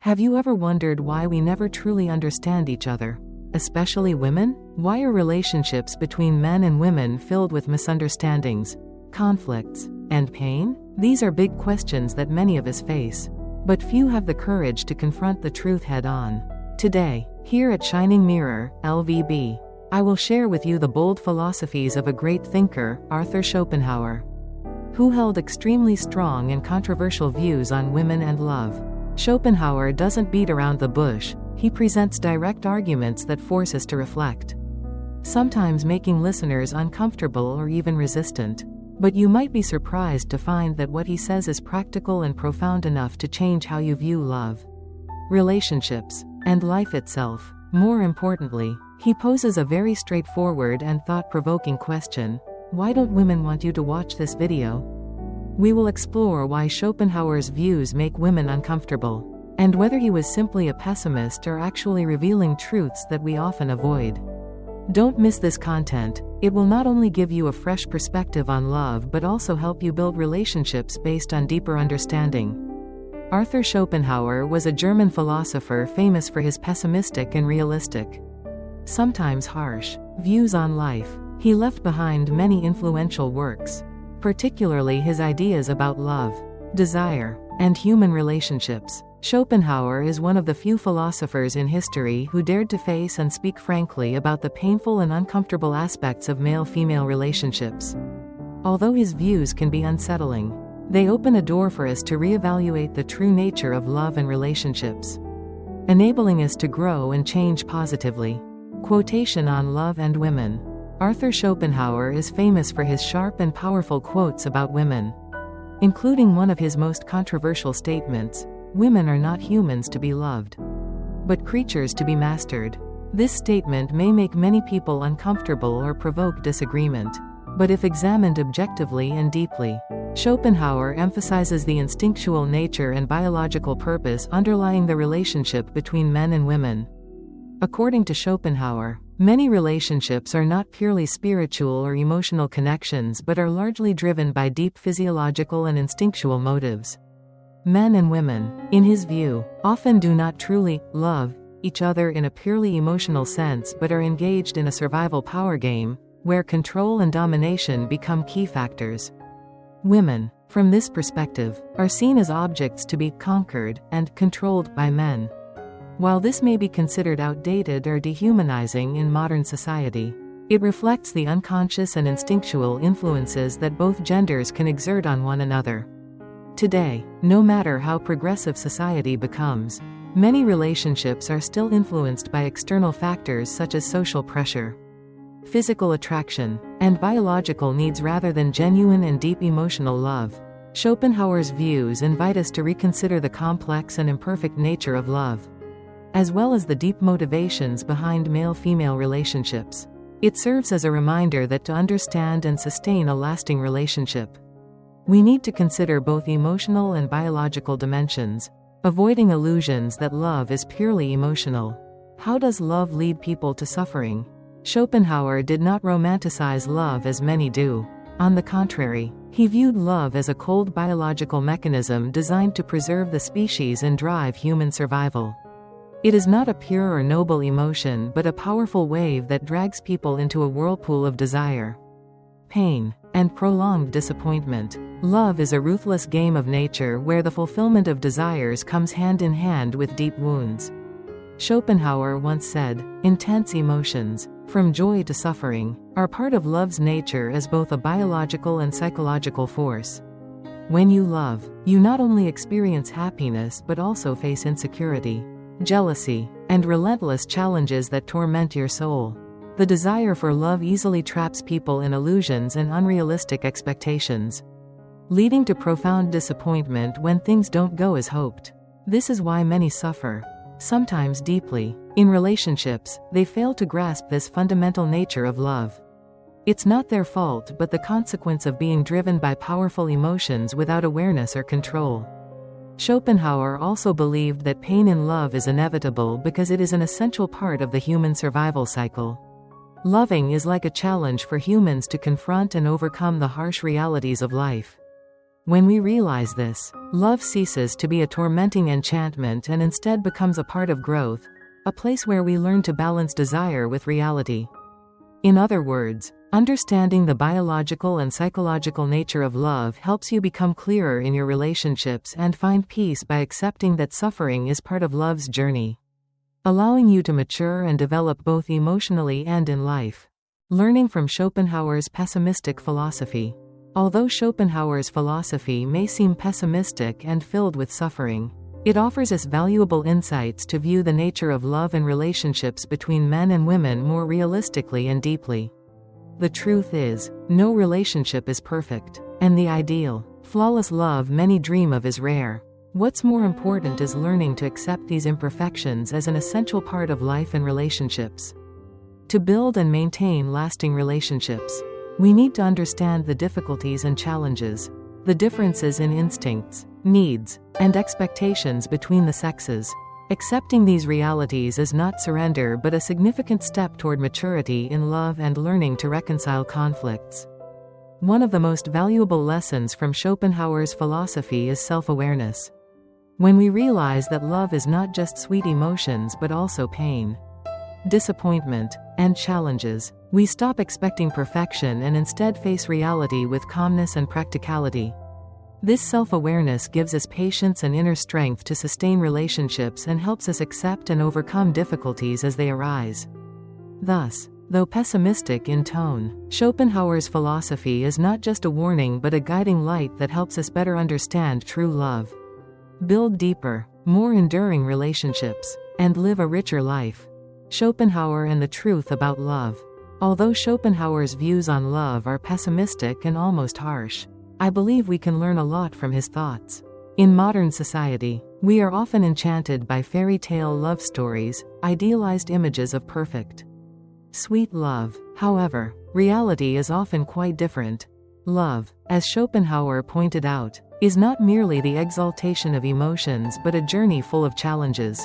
Have you ever wondered why we never truly understand each other? Especially women? Why are relationships between men and women filled with misunderstandings, conflicts, and pain? These are big questions that many of us face. But few have the courage to confront the truth head-on. Today, here at Shining Mirror-LVB, I will share with you the bold philosophies of a great thinker, Arthur Schopenhauer, who held extremely strong and controversial views on women and love. Schopenhauer doesn't beat around the bush, he presents direct arguments that force us to reflect, sometimes making listeners uncomfortable or even resistant. But you might be surprised to find that what he says is practical and profound enough to change how you view love, relationships, and life itself. More importantly, he poses a very straightforward and thought-provoking question: why don't women want you to watch this video? We will explore why Schopenhauer's views make women uncomfortable, and whether he was simply a pessimist or actually revealing truths that we often avoid. Don't miss this content. It will not only give you a fresh perspective on love but also help you build relationships based on deeper understanding. Arthur Schopenhauer was a German philosopher famous for his pessimistic and realistic, sometimes harsh, views on life. He left behind many influential works, particularly his ideas about love, desire, and human relationships. Schopenhauer is one of the few philosophers in history who dared to face and speak frankly about the painful and uncomfortable aspects of male-female relationships. Although his views can be unsettling, they open a door for us to reevaluate the true nature of love and relationships, enabling us to grow and change positively. Quotation on love and women. Arthur Schopenhauer is famous for his sharp and powerful quotes about women, including one of his most controversial statements: "Women are not humans to be loved, but creatures to be mastered." This statement may make many people uncomfortable or provoke disagreement, but if examined objectively and deeply, Schopenhauer emphasizes the instinctual nature and biological purpose underlying the relationship between men and women. According to Schopenhauer, many relationships are not purely spiritual or emotional connections but are largely driven by deep physiological and instinctual motives. Men and women, in his view, often do not truly love each other in a purely emotional sense but are engaged in a survival power game, where control and domination become key factors. Women, from this perspective, are seen as objects to be conquered and controlled by men. While this may be considered outdated or dehumanizing in modern society, it reflects the unconscious and instinctual influences that both genders can exert on one another. Today, no matter how progressive society becomes, many relationships are still influenced by external factors such as social pressure, physical attraction, and biological needs rather than genuine and deep emotional love. Schopenhauer's views invite us to reconsider the complex and imperfect nature of love, as well as the deep motivations behind male-female relationships. It serves as a reminder that to understand and sustain a lasting relationship, we need to consider both emotional and biological dimensions, avoiding illusions that love is purely emotional. How does love lead people to suffering? Schopenhauer did not romanticize love as many do. On the contrary, he viewed love as a cold biological mechanism designed to preserve the species and drive human survival. It is not a pure or noble emotion but a powerful wave that drags people into a whirlpool of desire, pain, and prolonged disappointment. Love is a ruthless game of nature where the fulfillment of desires comes hand in hand with deep wounds. Schopenhauer once said, "Intense emotions, from joy to suffering, are part of love's nature as both a biological and psychological force." When you love, you not only experience happiness but also face insecurity, jealousy, and relentless challenges that torment your soul. The desire for love easily traps people in illusions and unrealistic expectations, leading to profound disappointment when things don't go as hoped. This is why many suffer, sometimes deeply, in relationships. They fail to grasp this fundamental nature of love. It's not their fault but the consequence of being driven by powerful emotions without awareness or control. Schopenhauer also believed that pain in love is inevitable because it is an essential part of the human survival cycle. Loving is like a challenge for humans to confront and overcome the harsh realities of life. When we realize this, love ceases to be a tormenting enchantment and instead becomes a part of growth, a place where we learn to balance desire with reality. In other words, understanding the biological and psychological nature of love helps you become clearer in your relationships and find peace by accepting that suffering is part of love's journey, allowing you to mature and develop both emotionally and in life. Learning from Schopenhauer's pessimistic philosophy. Although Schopenhauer's philosophy may seem pessimistic and filled with suffering, it offers us valuable insights to view the nature of love and relationships between men and women more realistically and deeply. The truth is, no relationship is perfect, and the ideal, flawless love many dream of is rare. What's more important is learning to accept these imperfections as an essential part of life and relationships. To build and maintain lasting relationships, we need to understand the difficulties and challenges, the differences in instincts, needs, and expectations between the sexes. Accepting these realities is not surrender but a significant step toward maturity in love and learning to reconcile conflicts. One of the most valuable lessons from Schopenhauer's philosophy is self-awareness. When we realize that love is not just sweet emotions but also pain, disappointment, and challenges, we stop expecting perfection and instead face reality with calmness and practicality. This self-awareness gives us patience and inner strength to sustain relationships and helps us accept and overcome difficulties as they arise. Thus, though pessimistic in tone, Schopenhauer's philosophy is not just a warning but a guiding light that helps us better understand true love, build deeper, more enduring relationships, and live a richer life. Schopenhauer and the truth about love. Although Schopenhauer's views on love are pessimistic and almost harsh, I believe we can learn a lot from his thoughts. In modern society, we are often enchanted by fairy tale love stories, idealized images of perfect, sweet love. However, reality is often quite different. Love, as Schopenhauer pointed out, is not merely the exaltation of emotions but a journey full of challenges,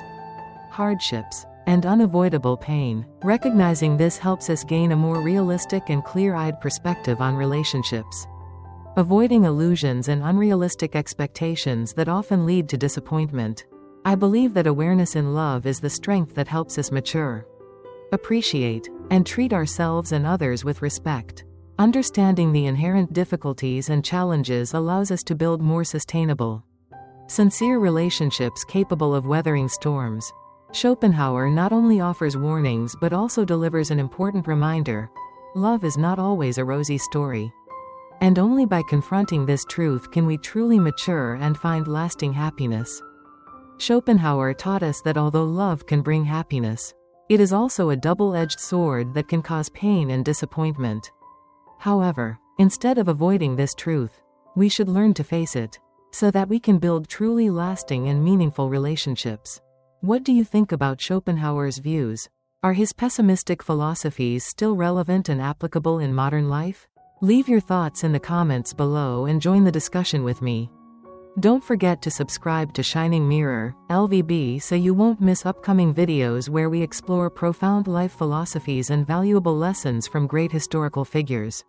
hardships, and unavoidable pain. Recognizing this helps us gain a more realistic and clear-eyed perspective on relationships, avoiding illusions and unrealistic expectations that often lead to disappointment. I believe that awareness in love is the strength that helps us mature, appreciate, and treat ourselves and others with respect. Understanding the inherent difficulties and challenges allows us to build more sustainable, sincere relationships capable of weathering storms. Schopenhauer not only offers warnings but also delivers an important reminder: love is not always a rosy story. And only by confronting this truth can we truly mature and find lasting happiness. Schopenhauer taught us that although love can bring happiness, it is also a double-edged sword that can cause pain and disappointment. However, instead of avoiding this truth, we should learn to face it, so that we can build truly lasting and meaningful relationships. What do you think about Schopenhauer's views? Are his pessimistic philosophies still relevant and applicable in modern life? Leave your thoughts in the comments below and join the discussion with me. Don't forget to subscribe to Shining Mirror-LVB so you won't miss upcoming videos where we explore profound life philosophies and valuable lessons from great historical figures.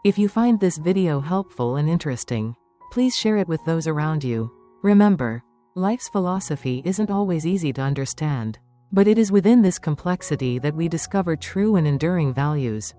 If you find this video helpful and interesting, please share it with those around you. Remember, life's philosophy isn't always easy to understand, but it is within this complexity that we discover true and enduring values.